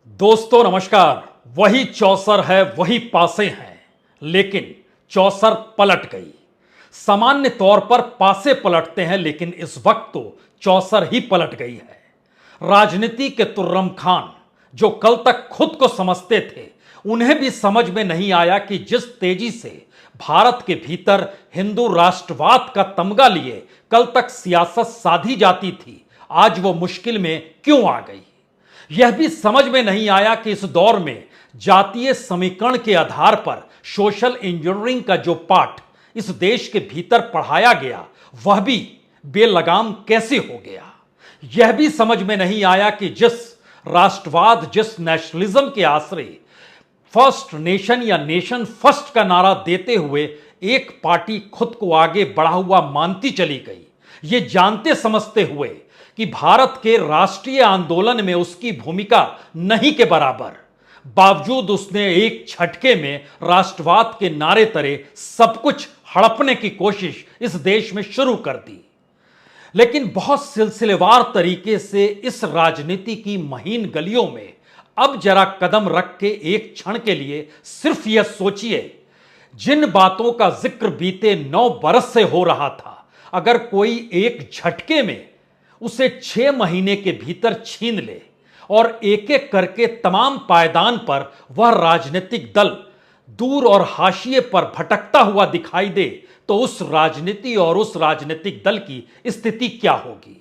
दोस्तों नमस्कार। वही चौसर है, वही पासे हैं, लेकिन चौसर पलट गई। सामान्य तौर पर पासे पलटते हैं, लेकिन इस वक्त तो चौसर ही पलट गई है। राजनीति के तुर्रम खान जो कल तक खुद को समझते थे, उन्हें भी समझ में नहीं आया कि जिस तेजी से भारत के भीतर हिंदू राष्ट्रवाद का तमगा लिए कल तक सियासत साधी जाती थी, आज वो मुश्किल में क्यों आ गई। यह भी समझ में नहीं आया कि इस दौर में जातीय समीकरण के आधार पर सोशल इंजीनियरिंग का जो पाठ इस देश के भीतर पढ़ाया गया, वह भी बेलगाम कैसे हो गया। यह भी समझ में नहीं आया कि जिस राष्ट्रवाद, जिस नेशनलिज्म के आश्रय फर्स्ट नेशन या नेशन फर्स्ट का नारा देते हुए एक पार्टी खुद को आगे बढ़ा हुआ मानती चली गई, ये जानते समझते हुए कि भारत के राष्ट्रीय आंदोलन में उसकी भूमिका नहीं के बराबर, बावजूद उसने एक झटके में राष्ट्रवाद के नारे तले सब कुछ हड़पने की कोशिश इस देश में शुरू कर दी। लेकिन बहुत सिलसिलेवार तरीके से इस राजनीति की महीन गलियों में अब जरा कदम रख के एक क्षण के लिए सिर्फ यह सोचिए, जिन बातों का जिक्र बीते 9 बरस से हो रहा था, अगर कोई एक झटके में उसे 6 महीने के भीतर छीन ले और एक एक करके तमाम पायदान पर वह राजनीतिक दल दूर और हाशिए पर भटकता हुआ दिखाई दे, तो उस राजनीति और उस राजनीतिक दल की स्थिति क्या होगी।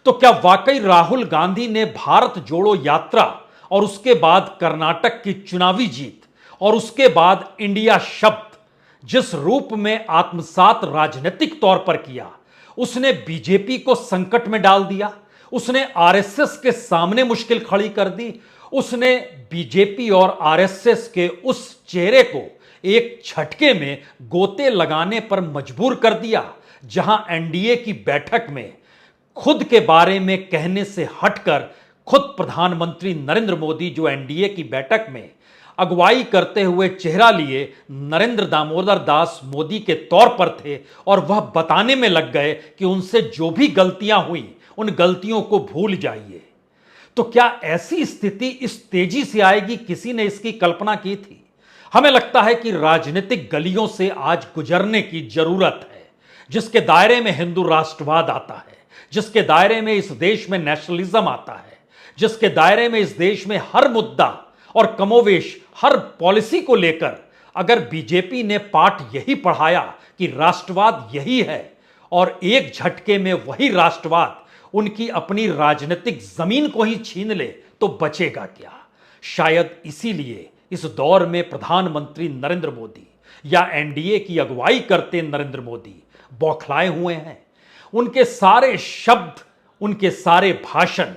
तो क्या वाकई राहुल गांधी ने भारत जोड़ो यात्रा और उसके बाद कर्नाटक की चुनावी जीत और उसके बाद इंडिया शब्द जिस रूप में आत्मसात राजनीतिक तौर पर किया, उसने बीजेपी को संकट में डाल दिया, उसने आरएसएस के सामने मुश्किल खड़ी कर दी, उसने बीजेपी और आरएसएस के उस चेहरे को एक झटके में गोते लगाने पर मजबूर कर दिया, जहां एनडीए की बैठक में खुद के बारे में कहने से हटकर खुद प्रधानमंत्री नरेंद्र मोदी, जो एनडीए की बैठक में अगुवाई करते हुए चेहरा लिए नरेंद्र दामोदर दास मोदी के तौर पर थे, और वह बताने में लग गए कि उनसे जो भी गलतियां हुई उन गलतियों को भूल जाइए। तो क्या ऐसी स्थिति इस तेजी से आएगी, किसी ने इसकी कल्पना की थी। हमें लगता है कि राजनीतिक गलियों से आज गुजरने की जरूरत है, जिसके दायरे में हिंदू राष्ट्रवाद आता है, जिसके दायरे में इस देश में नेशनलिज्म आता है, जिसके दायरे में इस देश में हर मुद्दा और कमोवेश हर पॉलिसी को लेकर अगर बीजेपी ने पाठ यही पढ़ाया कि राष्ट्रवाद यही है, और एक झटके में वही राष्ट्रवाद उनकी अपनी राजनीतिक जमीन को ही छीन ले, तो बचेगा क्या। शायद इसीलिए इस दौर में प्रधानमंत्री नरेंद्र मोदी या एनडीए की अगुवाई करते नरेंद्र मोदी बौखलाए हुए हैं। उनके सारे शब्द, उनके सारे भाषण,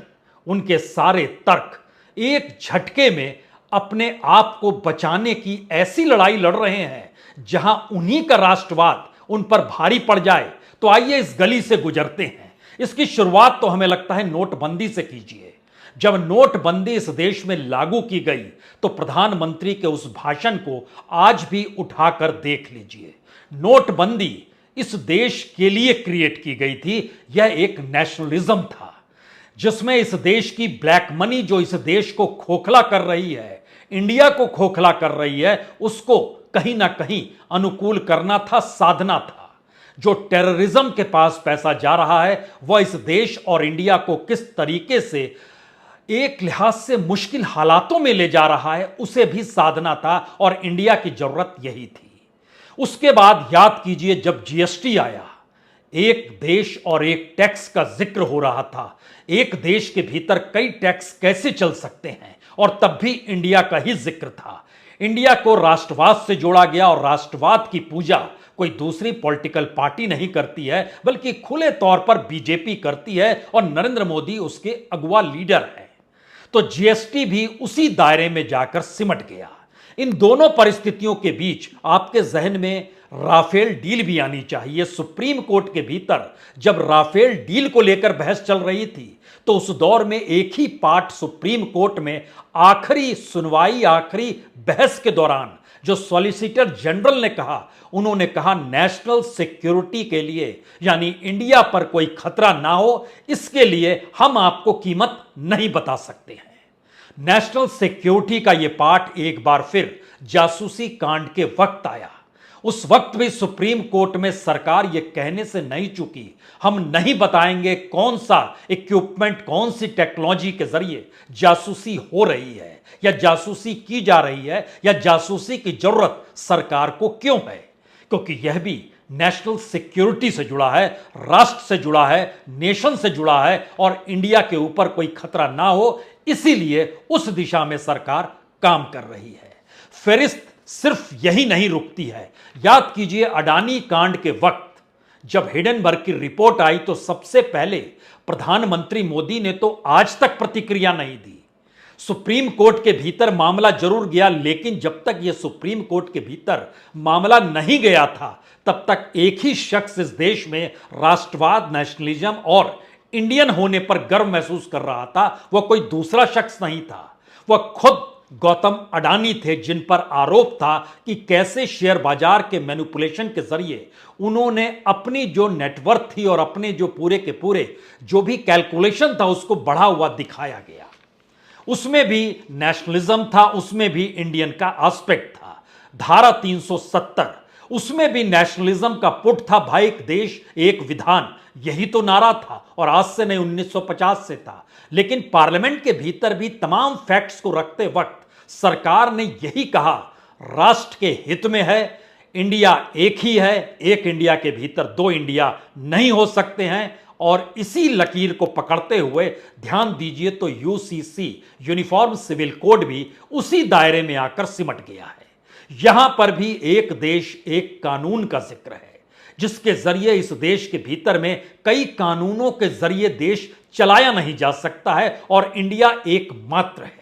उनके सारे तर्क एक झटके में अपने आप को बचाने की ऐसी लड़ाई लड़ रहे हैं जहां उन्हीं का राष्ट्रवाद उन पर भारी पड़ जाए। तो आइए इस गली से गुजरते हैं। इसकी शुरुआत तो हमें लगता है नोटबंदी से कीजिए। जब नोटबंदी इस देश में लागू की गई, तो प्रधानमंत्री के उस भाषण को आज भी उठाकर देख लीजिए। नोटबंदी इस देश के लिए क्रिएट की गई थी। यह एक नेशनलिज्म था, जिसमें इस देश की ब्लैक मनी जो इस देश को खोखला कर रही है, इंडिया को खोखला कर रही है, उसको कहीं ना कहीं अनुकूल करना था, साधना था। जो टेररिज्म के पास पैसा जा रहा है, वह इस देश और इंडिया को किस तरीके से एक लिहाज से मुश्किल हालातों में ले जा रहा है, उसे भी साधना था, और इंडिया की जरूरत यही थी। उसके बाद याद कीजिए, जब जीएसटी आया, एक देश और एक टैक्स का जिक्र हो रहा था। एक देश के भीतर कई टैक्स कैसे चल सकते हैं, और तब भी इंडिया का ही जिक्र था। इंडिया को राष्ट्रवाद से जोड़ा गया, और राष्ट्रवाद की पूजा कोई दूसरी पॉलिटिकल पार्टी नहीं करती है, बल्कि खुले तौर पर बीजेपी करती है, और नरेंद्र मोदी उसके अगुवा लीडर हैं। तो जीएसटी भी उसी दायरे में जाकर सिमट गया। इन दोनों परिस्थितियों के बीच आपके जहन में राफेल डील भी आनी चाहिए। सुप्रीम कोर्ट के भीतर जब राफेल डील को लेकर बहस चल रही थी, तो उस दौर में एक ही पार्ट सुप्रीम कोर्ट में आखिरी सुनवाई, आखिरी बहस के दौरान जो सॉलिसिटर जनरल ने कहा, उन्होंने कहा नेशनल सिक्योरिटी के लिए, यानी इंडिया पर कोई खतरा ना हो, इसके लिए हम आपको कीमत नहीं बता सकते हैं। नेशनल सिक्योरिटी का यह पाठ एक बार फिर जासूसी कांड के वक्त आया। उस वक्त भी सुप्रीम कोर्ट में सरकार यह कहने से नहीं चूकी, हम नहीं बताएंगे कौन सा इक्विपमेंट, कौन सी टेक्नोलॉजी के जरिए जासूसी हो रही है या जासूसी की जा रही है या जासूसी की जरूरत सरकार को क्यों है, क्योंकि यह भी नेशनल सिक्योरिटी से जुड़ा है, राष्ट्र से जुड़ा है, नेशन से जुड़ा है और इंडिया के ऊपर कोई खतरा ना हो, इसीलिए उस दिशा में सरकार काम कर रही है। फेरिस्त सिर्फ यही नहीं रुकती है। याद कीजिए अडानी कांड के वक्त जब हिडेनबर्ग की रिपोर्ट आई तो सबसे पहले प्रधानमंत्री मोदी ने तो आज तक प्रतिक्रिया नहीं दी। सुप्रीम कोर्ट के भीतर मामला जरूर गया, लेकिन जब तक यह सुप्रीम कोर्ट के भीतर मामला नहीं गया था तब तक एक ही शख्स इस देश में राष्ट्रवाद, नेशनलिज्म और इंडियन होने पर गर्व महसूस कर रहा था। वह कोई दूसरा शख्स नहीं था, वह खुद गौतम अडानी थे, जिन पर आरोप था कि कैसे शेयर बाजार के मैनिपुलेशन के जरिए उन्होंने अपनी जो नेटवर्थ थी और अपने जो पूरे के पूरे जो भी कैलकुलेशन था उसको बढ़ा हुआ दिखाया गया। उसमें भी नेशनलिज्म था, उसमें भी इंडियन का एस्पेक्ट था। धारा 370 उसमें भी नेशनलिज्म का पुट था, भाई एक देश एक विधान, यही तो नारा था और आज से नहीं 1950 से था। लेकिन पार्लियामेंट के भीतर भी तमाम फैक्ट्स को रखते वक्त सरकार ने यही कहा, राष्ट्र के हित में है, इंडिया एक ही है, एक इंडिया के भीतर दो इंडिया नहीं हो सकते हैं। और इसी लकीर को पकड़ते हुए ध्यान दीजिए तो यूसीसी यूनिफॉर्म सिविल कोड भी उसी दायरे में आकर सिमट गया है। यहां पर भी एक देश एक कानून का जिक्र है, जिसके जरिए इस देश के भीतर में कई कानूनों के जरिए देश चलाया नहीं जा सकता है और इंडिया एकमात्र है।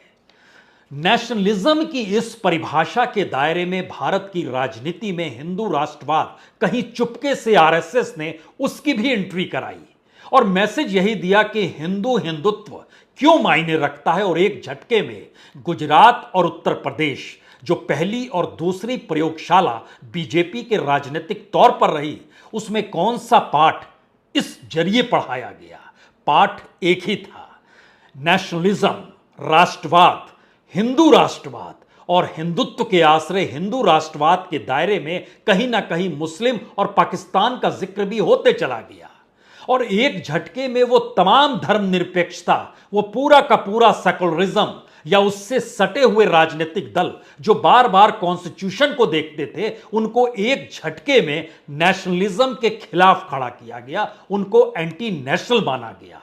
नेशनलिज्म की इस परिभाषा के दायरे में भारत की राजनीति में हिंदू राष्ट्रवाद कहीं चुपके से आरएसएस ने उसकी भी एंट्री कराई और मैसेज यही दिया कि हिंदू हिंदुत्व क्यों मायने रखता है। और एक झटके में गुजरात और उत्तर प्रदेश जो पहली और दूसरी प्रयोगशाला बीजेपी के राजनीतिक तौर पर रही, उसमें कौन सा पाठ इस जरिए पढ़ाया गया? पाठ एक ही था, नेशनलिज्म, राष्ट्रवाद, हिंदू राष्ट्रवाद और हिंदुत्व के आश्रय हिंदू राष्ट्रवाद के दायरे में कहीं ना कहीं मुस्लिम और पाकिस्तान का जिक्र भी होते चला गया। और एक झटके में वो तमाम धर्मनिरपेक्षता, वो पूरा का पूरा सेकुलरिज्म या उससे सटे हुए राजनीतिक दल जो बार बार कॉन्स्टिट्यूशन को देखते थे, उनको एक झटके में नेशनलिज्म के खिलाफ खड़ा किया गया, उनको एंटी नेशनल माना गया।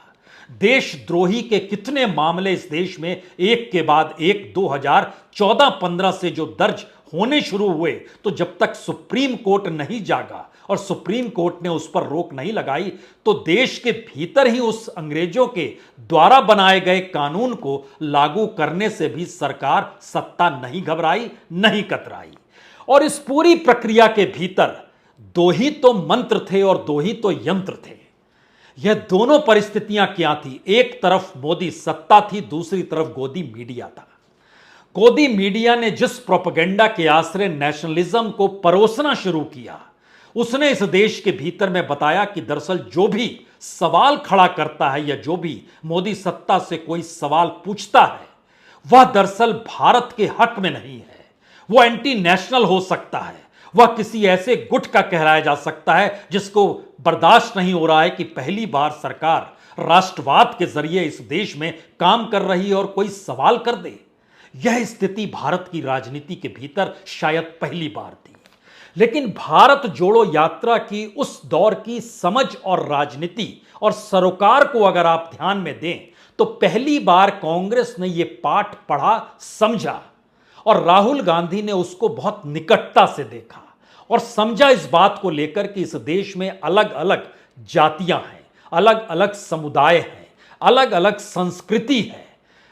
देशद्रोही के कितने मामले इस देश में एक के बाद एक 2014-15 से जो दर्ज होने शुरू हुए, तो जब तक सुप्रीम कोर्ट नहीं जागा और सुप्रीम कोर्ट ने उस पर रोक नहीं लगाई तो देश के भीतर ही उस अंग्रेजों के द्वारा बनाए गए कानून को लागू करने से भी सरकार सत्ता नहीं घबराई, नहीं कतराई। और इस पूरी प्रक्रिया के भीतर दो ही तो मंत्र थे और दो ही तो यंत्र थे। यह दोनों परिस्थितियां क्या थी? एक तरफ मोदी सत्ता थी, दूसरी तरफ गोदी मीडिया था। गोदी मीडिया ने जिस प्रोपेगेंडा के आश्रय नेशनलिज्म को परोसना शुरू किया, उसने इस देश के भीतर में बताया कि दरअसल जो भी सवाल खड़ा करता है या जो भी मोदी सत्ता से कोई सवाल पूछता है, वह दरअसल भारत के हक में नहीं है, वह एंटी नेशनल हो सकता है, वह किसी ऐसे गुट का कहलाया जा सकता है जिसको बर्दाश्त नहीं हो रहा है कि पहली बार सरकार राष्ट्रवाद के जरिए इस देश में काम कर रही है और कोई सवाल कर दे। यह स्थिति भारत की राजनीति के भीतर शायद पहली बार थी। लेकिन भारत जोड़ो यात्रा की उस दौर की समझ और राजनीति और सरोकार को अगर आप ध्यान में दें तो पहली बार कांग्रेस ने यह पाठ पढ़ा, समझा और राहुल गांधी ने उसको बहुत निकटता से देखा और समझा इस बात को लेकर कि इस देश में अलग अलग जातियां हैं, अलग अलग समुदाय हैं, अलग अलग संस्कृति है,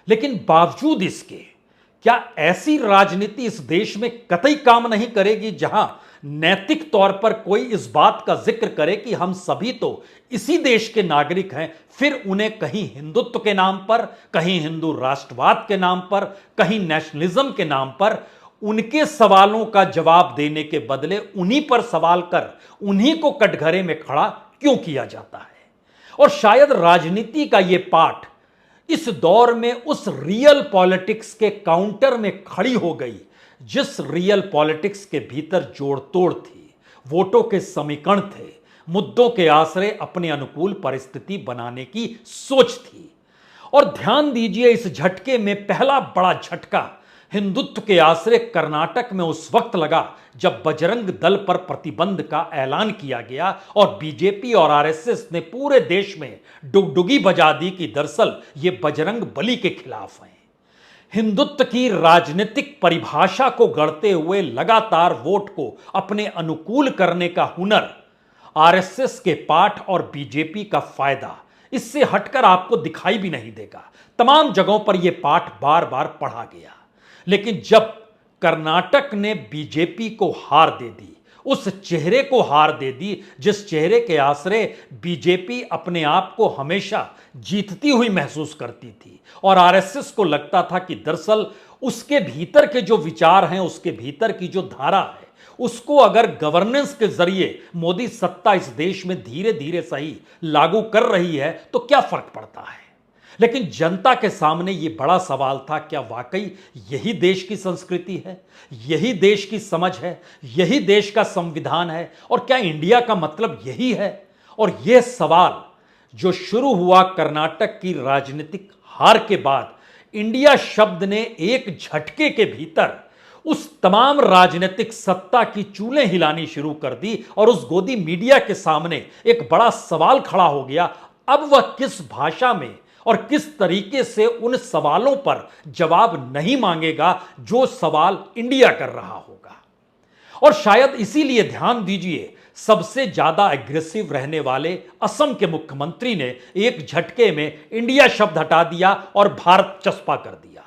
लेकिन बावजूद इसके क्या ऐसी राजनीति इस देश में कतई काम नहीं करेगी जहां नैतिक तौर पर कोई इस बात का जिक्र करे कि हम सभी तो इसी देश के नागरिक हैं, फिर उन्हें कहीं हिंदुत्व के नाम पर, कहीं हिंदू राष्ट्रवाद के नाम पर, कहीं नेशनलिज्म के नाम पर उनके सवालों का जवाब देने के बदले उन्हीं पर सवाल कर उन्हीं को कटघरे में खड़ा क्यों किया जाता है? और शायद राजनीति का यह पाठ इस दौर में उस रियल पॉलिटिक्स के काउंटर में खड़ी हो गई, जिस रियल पॉलिटिक्स के भीतर जोड़ तोड़ थी, वोटों के समीकरण थे, मुद्दों के आश्रय अपने अनुकूल परिस्थिति बनाने की सोच थी। और ध्यान दीजिए, इस झटके में पहला बड़ा झटका हिंदुत्व के आश्रय कर्नाटक में उस वक्त लगा जब बजरंग दल पर प्रतिबंध का ऐलान किया गया और बीजेपी और आरएसएस ने पूरे देश में डुगडुगी बजा दी कि दरअसल ये बजरंग बली के खिलाफ हैं। हिंदुत्व की राजनीतिक परिभाषा को गढ़ते हुए लगातार वोट को अपने अनुकूल करने का हुनर आरएसएस के पाठ और बीजेपी का फायदा, इससे हटकर आपको दिखाई भी नहीं देगा। तमाम जगहों पर यह पाठ बार बार पढ़ा गया। लेकिन जब कर्नाटक ने बीजेपी को हार दे दी, उस चेहरे को हार दे दी जिस चेहरे के आश्रय बीजेपी अपने आप को हमेशा जीतती हुई महसूस करती थी और आरएसएस को लगता था कि दरअसल उसके भीतर के जो विचार हैं, उसके भीतर की जो धारा है, उसको अगर गवर्नेंस के जरिए मोदी सत्ता इस देश में धीरे धीरे सही लागू कर रही है तो क्या फर्क पड़ता है। लेकिन जनता के सामने यह बड़ा सवाल था, क्या वाकई यही देश की संस्कृति है, यही देश की समझ है, यही देश का संविधान है, और क्या इंडिया का मतलब यही है। और यह सवाल जो शुरू हुआ कर्नाटक की राजनीतिक हार के बाद, इंडिया शब्द ने एक झटके के भीतर उस तमाम राजनीतिक सत्ता की चूलें हिलानी शुरू कर दी और उस गोदी मीडिया के सामने एक बड़ा सवाल खड़ा हो गया। अब वह किस भाषा में और किस तरीके से उन सवालों पर जवाब नहीं मांगेगा जो सवाल इंडिया कर रहा होगा। और शायद इसीलिए ध्यान दीजिए, सबसे ज्यादा एग्रेसिव रहने वाले असम के मुख्यमंत्री ने एक झटके में इंडिया शब्द हटा दिया और भारत चस्पा कर दिया।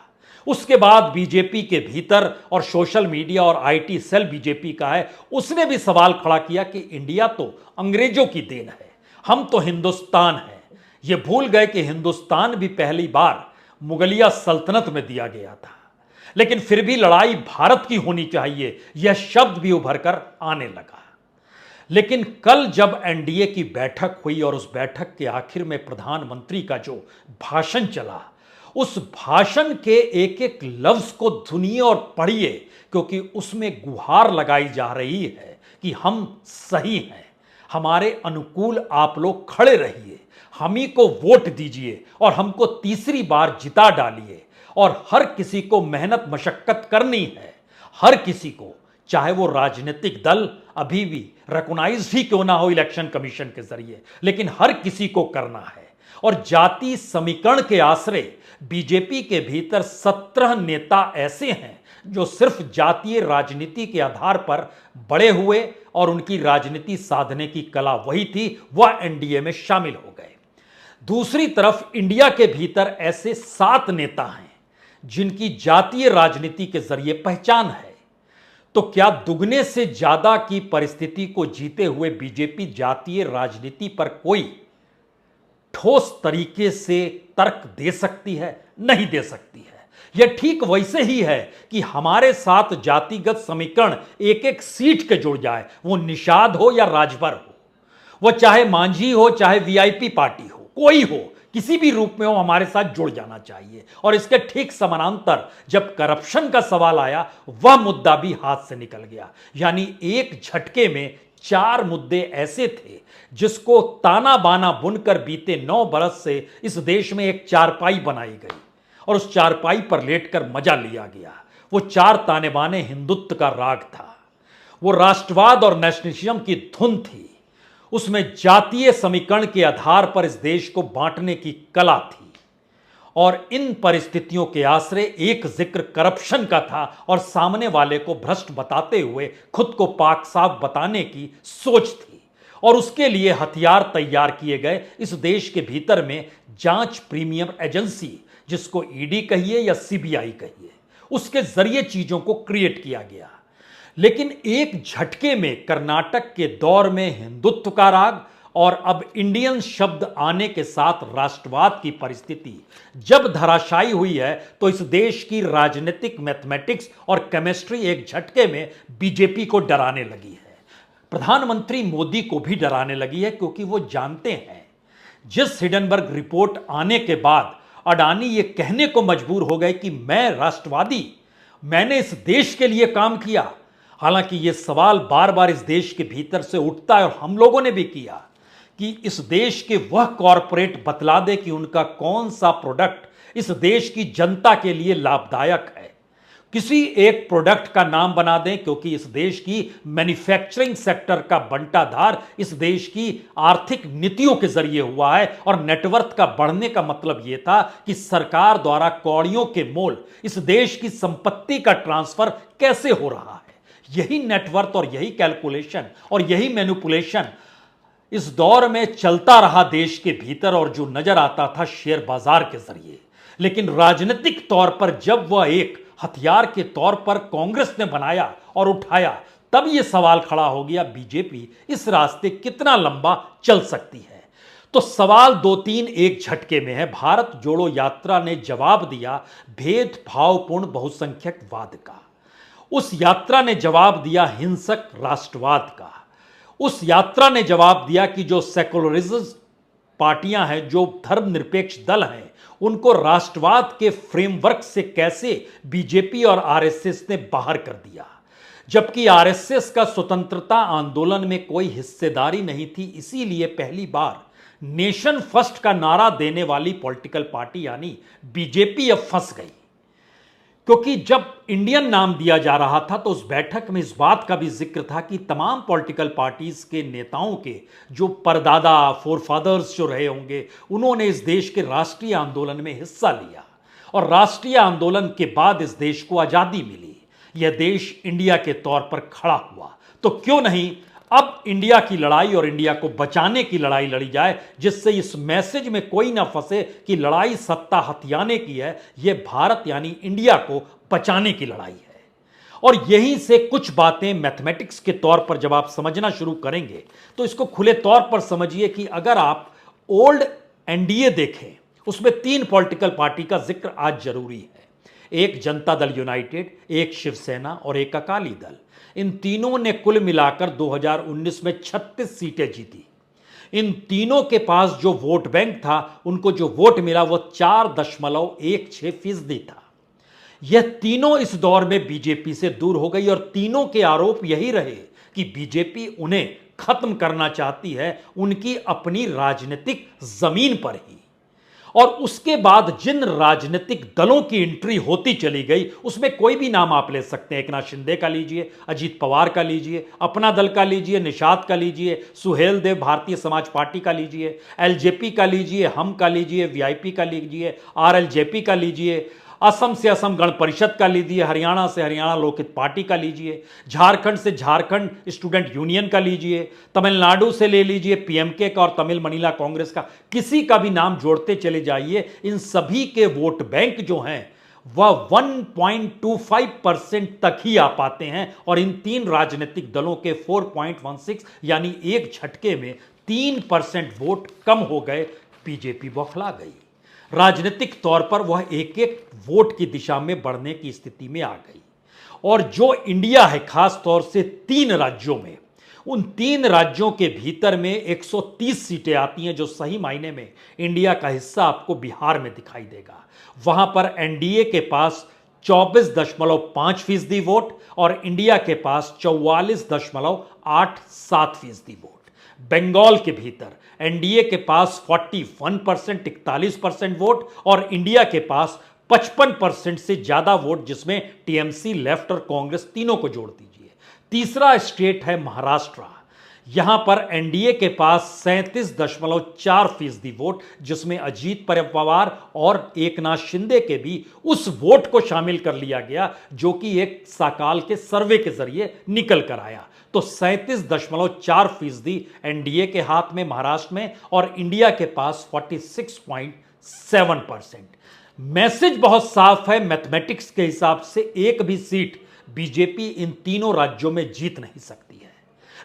उसके बाद बीजेपी के भीतर और सोशल मीडिया और आईटी सेल बीजेपी का है, उसने भी सवाल खड़ा किया कि इंडिया तो अंग्रेजों की देन है, हम तो हिंदुस्तान हैं। ये भूल गए कि हिंदुस्तान भी पहली बार मुगलिया सल्तनत में दिया गया था। लेकिन फिर भी लड़ाई भारत की होनी चाहिए, यह शब्द भी उभर कर आने लगा। लेकिन कल जब एनडीए की बैठक हुई और उस बैठक के आखिर में प्रधानमंत्री का जो भाषण चला, उस भाषण के एक एक लफ्ज को सुनिए और पढ़िए, क्योंकि उसमें गुहार लगाई जा रही है कि हम सही हैं, हमारे अनुकूल आप लोग खड़े रहिए, हम ही को वोट दीजिए और हमको तीसरी बार जिता डालिए। और हर किसी को मेहनत मशक्कत करनी है, हर किसी को, चाहे वो राजनीतिक दल अभी भी रिकॉग्नाइज ही क्यों ना हो इलेक्शन कमीशन के जरिए, लेकिन हर किसी को करना है। और जाति समीकरण के आश्रय बीजेपी के भीतर 17 नेता ऐसे हैं जो सिर्फ जातीय राजनीति के आधार पर बड़े हुए और उनकी राजनीति साधने की कला वही थी, वह एनडीए में शामिल हो गए। दूसरी तरफ इंडिया के भीतर ऐसे 7 नेता हैं जिनकी जातीय राजनीति के जरिए पहचान है। तो क्या दुगने से ज्यादा की परिस्थिति को जीते हुए बीजेपी जातीय राजनीति पर कोई ठोस तरीके से तर्क दे सकती है? नहीं दे सकती है। यह ठीक वैसे ही है कि हमारे साथ जातिगत समीकरण एक एक सीट के जुड़ जाए, वो निषाद हो या राजभर हो, वो चाहे मांझी हो चाहे वीआईपी पार्टी हो, कोई हो, किसी भी रूप में हो, हमारे साथ जुड़ जाना चाहिए। और इसके ठीक समानांतर जब करप्शन का सवाल आया, वह मुद्दा भी हाथ से निकल गया। यानी एक झटके में 4 मुद्दे ऐसे थे जिसको ताना बाना बुनकर बीते 9 बरस से इस देश में एक चारपाई बनाई गई और उस चारपाई पर लेटकर मजा लिया गया। वो 4 ताने बाने हिंदुत्व का राग था, वो राष्ट्रवाद और नेशनलिज्म की धुन थी, उसमें जातीय समीकरण के आधार पर इस देश को बांटने की कला थी। और इन परिस्थितियों के आश्रय एक जिक्र करप्शन का था और सामने वाले को भ्रष्ट बताते हुए खुद को पाक साफ बताने की सोच थी। और उसके लिए हथियार तैयार किए गए। इस देश के भीतर में जांच प्रीमियम एजेंसी, जिसको ईडी कहिए या सीबीआई कहिए, उसके जरिए चीजों को क्रिएट किया गया। लेकिन एक झटके में कर्नाटक के दौर में हिंदुत्व का राग और अब इंडियन शब्द आने के साथ राष्ट्रवाद की परिस्थिति जब धराशायी हुई है, तो इस देश की राजनीतिक मैथमेटिक्स और केमिस्ट्री एक झटके में बीजेपी को डराने लगी है। प्रधानमंत्री मोदी को भी डराने लगी है, क्योंकि वो जानते हैं जिस हिडनबर्ग रिपोर्ट आने के बाद अडानी ये कहने को मजबूर हो गए कि मैं राष्ट्रवादी, मैंने इस देश के लिए काम किया। हालांकि यह सवाल बार बार इस देश के भीतर से उठता है और हम लोगों ने भी किया कि इस देश के वह कॉरपोरेट बतला दे कि उनका कौन सा प्रोडक्ट इस देश की जनता के लिए लाभदायक है। किसी एक प्रोडक्ट का नाम बना दें, क्योंकि इस देश की मैन्युफैक्चरिंग सेक्टर का बंटाधार इस देश की आर्थिक नीतियों के जरिए हुआ है और नेटवर्थ का बढ़ने का मतलब यह था कि सरकार द्वारा कौड़ियों के मोल इस देश की संपत्ति का ट्रांसफर कैसे हो रहा है। यही नेटवर्थ और यही कैलकुलेशन और यही मैनिपुलेशन इस दौर में चलता रहा देश के भीतर और जो नजर आता था शेयर बाजार के जरिए। लेकिन राजनीतिक तौर पर जब वह एक हथियार के तौर पर कांग्रेस ने बनाया और उठाया, तब यह सवाल खड़ा हो गया बीजेपी इस रास्ते कितना लंबा चल सकती है। तो सवाल दो तीन एक झटके में है। भारत जोड़ो यात्रा ने जवाब दिया भेदभावपूर्ण बहुसंख्यकवाद का, उस यात्रा ने जवाब दिया हिंसक राष्ट्रवाद का, उस यात्रा ने जवाब दिया कि जो सेकुलरिस्ट पार्टियां हैं, जो धर्मनिरपेक्ष दल हैं, उनको राष्ट्रवाद के फ्रेमवर्क से कैसे बीजेपी और आरएसएस ने बाहर कर दिया। जबकि आरएसएस का स्वतंत्रता आंदोलन में कोई हिस्सेदारी नहीं थी, इसीलिए पहली बार नेशन फर्स्ट का नारा देने वाली पॉलिटिकल पार्टी यानी बीजेपी अब फंस गई। क्योंकि जब इंडियन नाम दिया जा रहा था तो उस बैठक में इस बात का भी जिक्र था कि तमाम पॉलिटिकल पार्टीज के नेताओं के जो परदादा फोरफादर्स जो रहे होंगे, उन्होंने इस देश के राष्ट्रीय आंदोलन में हिस्सा लिया और राष्ट्रीय आंदोलन के बाद इस देश को आजादी मिली। यह देश इंडिया के तौर पर खड़ा हुआ, तो क्यों नहीं अब इंडिया की लड़ाई और इंडिया को बचाने की लड़ाई लड़ी जाए, जिससे इस मैसेज में कोई ना फंसे कि लड़ाई सत्ता हथियाने की है, यह भारत यानी इंडिया को बचाने की लड़ाई है। और यहीं से कुछ बातें मैथमेटिक्स के तौर पर जब आप समझना शुरू करेंगे तो इसको खुले तौर पर समझिए कि अगर आप ओल्ड एनडीए देखें, उसमें तीन पॉलिटिकल पार्टी का जिक्र आज जरूरी है। एक जनता दल यूनाइटेड, एक शिवसेना और एक अकाली दल। इन तीनों ने कुल मिलाकर 2019 में 36 सीटें जीती। इन तीनों के पास जो वोट बैंक था, उनको जो वोट मिला वो 4.16% था। यह तीनों इस दौर में बीजेपी से दूर हो गई और तीनों के आरोप यही रहे कि बीजेपी उन्हें खत्म करना चाहती है उनकी अपनी राजनीतिक जमीन पर ही। और उसके बाद जिन राजनीतिक दलों की एंट्री होती चली गई, उसमें कोई भी नाम आप ले सकते हैं। एकनाथ शिंदे का लीजिए, अजीत पवार का लीजिए, अपना दल का लीजिए, निषाद का लीजिए, सुहेल देव भारतीय समाज पार्टी का लीजिए, एलजेपी का लीजिए, हम का लीजिए, वीआईपी का लीजिए, आरएलजेपी का लीजिए, असम से असम गण परिषद का लीजिए, हरियाणा से हरियाणा लोकहित पार्टी का लीजिए, झारखंड से झारखंड स्टूडेंट यूनियन का लीजिए, तमिलनाडु से ले लीजिए पीएमके का और तमिल मनीला कांग्रेस का, किसी का भी नाम जोड़ते चले जाइए। इन सभी के वोट बैंक जो हैं वह 1.25% तक ही आ पाते हैं और इन तीन राजनीतिक दलों के 4.16 यानी एक झटके में 3% वोट कम हो गए। बीजेपी बौखला गई। राजनीतिक तौर पर वह एक एक वोट की दिशा में बढ़ने की स्थिति में आ गई। और जो इंडिया है खास तौर से तीन राज्यों में, उन तीन राज्यों के भीतर में 130 सीटें आती हैं, जो सही मायने में इंडिया का हिस्सा आपको बिहार में दिखाई देगा। वहां पर एनडीए के पास 24.5% वोट और इंडिया के पास 44.87% वोट। बंगाल के भीतर एनडीए के पास 41% 41% वोट और इंडिया के पास 55% से ज्यादा वोट, जिसमें टीएमसी, लेफ्ट और कांग्रेस तीनों को जोड़ दीजिए। तीसरा स्टेट है महाराष्ट्र। यहां पर एनडीए के पास 37.4% वोट, जिसमें अजीत पवार और एकनाथ शिंदे के भी उस वोट को शामिल कर लिया गया जो कि एक साकाल के सर्वे के जरिए निकल कर आया। तो 37.4% एनडीए के हाथ में महाराष्ट्र में और इंडिया के पास 46.7%। मैसेज बहुत साफ है। मैथमेटिक्स के हिसाब से एक भी सीट बीजेपी इन तीनों राज्यों में जीत नहीं सकती है,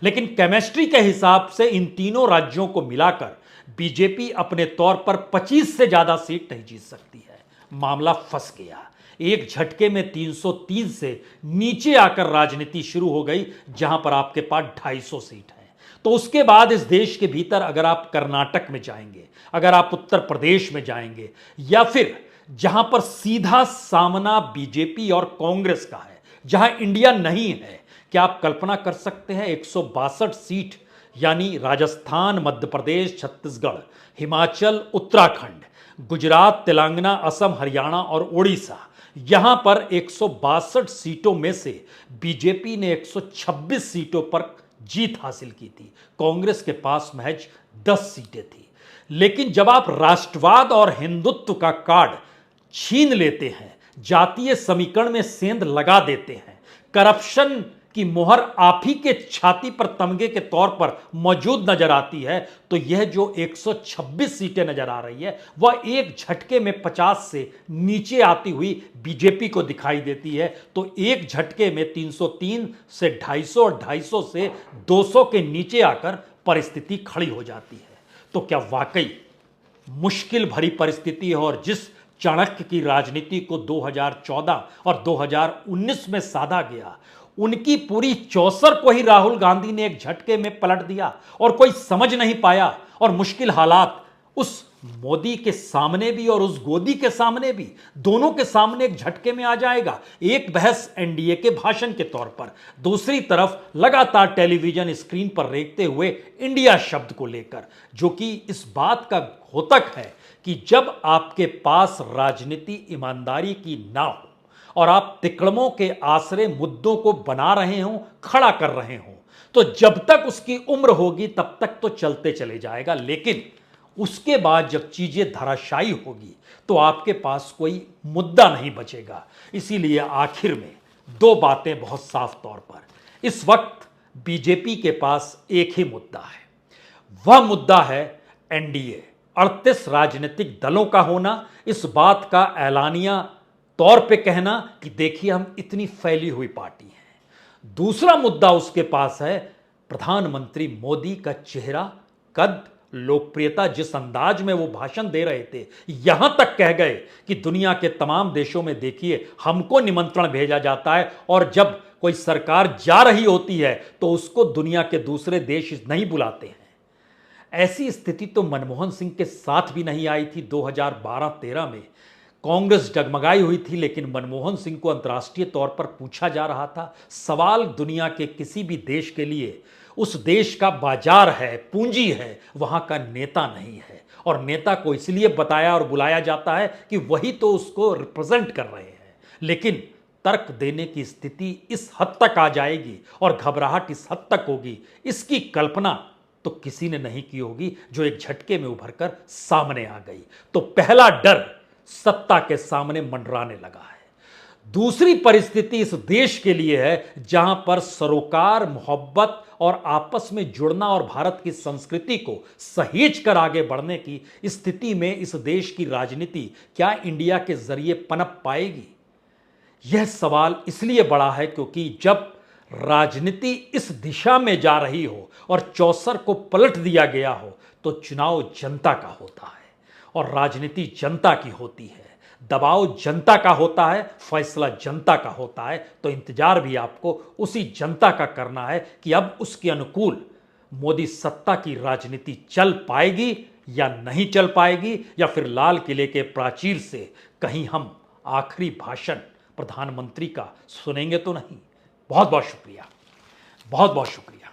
लेकिन केमिस्ट्री के हिसाब से इन तीनों राज्यों को मिलाकर बीजेपी अपने तौर पर 25 से ज्यादा सीट नहीं जीत सकती है। मामला फंस गया। एक झटके में 303 से नीचे आकर राजनीति शुरू हो गई, जहां पर आपके पास 250 सीट है। तो उसके बाद इस देश के भीतर अगर आप कर्नाटक में जाएंगे, अगर आप उत्तर प्रदेश में जाएंगे, या फिर जहां पर सीधा सामना बीजेपी और कांग्रेस का है, जहां इंडिया नहीं है, क्या आप कल्पना कर सकते हैं 162 सीट यानी राजस्थान, मध्य प्रदेश, छत्तीसगढ़, हिमाचल, उत्तराखंड, गुजरात, तेलंगाना, असम, हरियाणा और ओडिशा, यहां पर 162 सीटों में से बीजेपी ने 126 सीटों पर जीत हासिल की थी। कांग्रेस के पास महज 10 सीटें थी। लेकिन जब आप राष्ट्रवाद और हिंदुत्व का कार्ड छीन लेते हैं, जातीय समीकरण में सेंध लगा देते हैं, करप्शन की मोहर आप ही के छाती पर तमगे के तौर पर मौजूद नजर आती है, तो यह जो 126 सीटें नजर आ रही है वह एक झटके में 50 से नीचे आती हुई बीजेपी को दिखाई देती है। तो एक झटके में 303 से 250 और 250 से 200 के नीचे आकर परिस्थिति खड़ी हो जाती है। तो क्या वाकई मुश्किल भरी परिस्थिति है, और जिस चाणक्य की राजनीति को 2014 और 2019 में साधा गया, उनकी पूरी चौसर को ही राहुल गांधी ने एक झटके में पलट दिया और कोई समझ नहीं पाया। और मुश्किल हालात उस मोदी के सामने भी और उस गोदी के सामने भी, दोनों के सामने एक झटके में आ जाएगा। एक बहस एनडीए के भाषण के तौर पर, दूसरी तरफ लगातार टेलीविजन स्क्रीन पर रेंकते हुए इंडिया शब्द को लेकर, जो कि इस बात का घोतक है कि जब आपके पास राजनीति ईमानदारी की ना हो और आप तिकड़मों के आसरे मुद्दों को बना रहे हों, खड़ा कर रहे हों, तो जब तक उसकी उम्र होगी तब तक तो चलते चले जाएगा। लेकिन उसके बाद जब चीजें धराशायी होगी तो आपके पास कोई मुद्दा नहीं बचेगा। इसीलिए आखिर में दो बातें बहुत साफ तौर पर, इस वक्त बीजेपी के पास एक ही मुद्दा है। वह मुद्दा है एनडीए, 38 राजनीतिक दलों का होना, इस बात का ऐलानिया तौर पे कहना कि देखिए हम इतनी फैली हुई पार्टी हैं। दूसरा मुद्दा उसके पास है प्रधानमंत्री मोदी का चेहरा, कद, लोकप्रियता। जिस अंदाज में वो भाषण दे रहे थे, यहां तक कह गए कि दुनिया के तमाम देशों में देखिए हमको निमंत्रण भेजा जाता है, और जब कोई सरकार जा रही होती है तो उसको दुनिया के दूसरे देश नहीं बुलाते हैं। ऐसी स्थिति तो मनमोहन सिंह के साथ भी नहीं आई थी। 2012-13 में कांग्रेस डगमगाई हुई थी, लेकिन मनमोहन सिंह को अंतर्राष्ट्रीय तौर पर पूछा जा रहा था। सवाल दुनिया के किसी भी देश के लिए उस देश का बाजार है, पूंजी है, वहां का नेता नहीं है। और नेता को इसलिए बताया और बुलाया जाता है कि वही तो उसको रिप्रेजेंट कर रहे हैं। लेकिन तर्क देने की स्थिति इस हद तक आ जाएगी और घबराहट इस हद तक होगी, इसकी कल्पना तो किसी ने नहीं की होगी, जो एक झटके में उभरकर सामने आ गई। तो पहला डर सत्ता के सामने मंडराने लगा है। दूसरी परिस्थिति इस देश के लिए है जहां पर सरोकार, मोहब्बत और आपस में जुड़ना और भारत की संस्कृति को सहेज कर आगे बढ़ने की स्थिति में इस देश की राजनीति क्या इंडिया के जरिए पनप पाएगी? यह सवाल इसलिए बड़ा है क्योंकि जब राजनीति इस दिशा में जा रही हो और चौसर को पलट दिया गया हो, तो चुनाव जनता का होता है और राजनीति जनता की होती है। दबाव जनता का होता है, फैसला जनता का होता है। तो इंतजार भी आपको उसी जनता का करना है कि अब उसके अनुकूल मोदी सत्ता की राजनीति चल पाएगी या नहीं चल पाएगी, या फिर लाल किले के प्राचीर से कहीं हम आखिरी भाषण प्रधानमंत्री का सुनेंगे तो नहीं। बहुत बहुत शुक्रिया, बहुत बहुत शुक्रिया।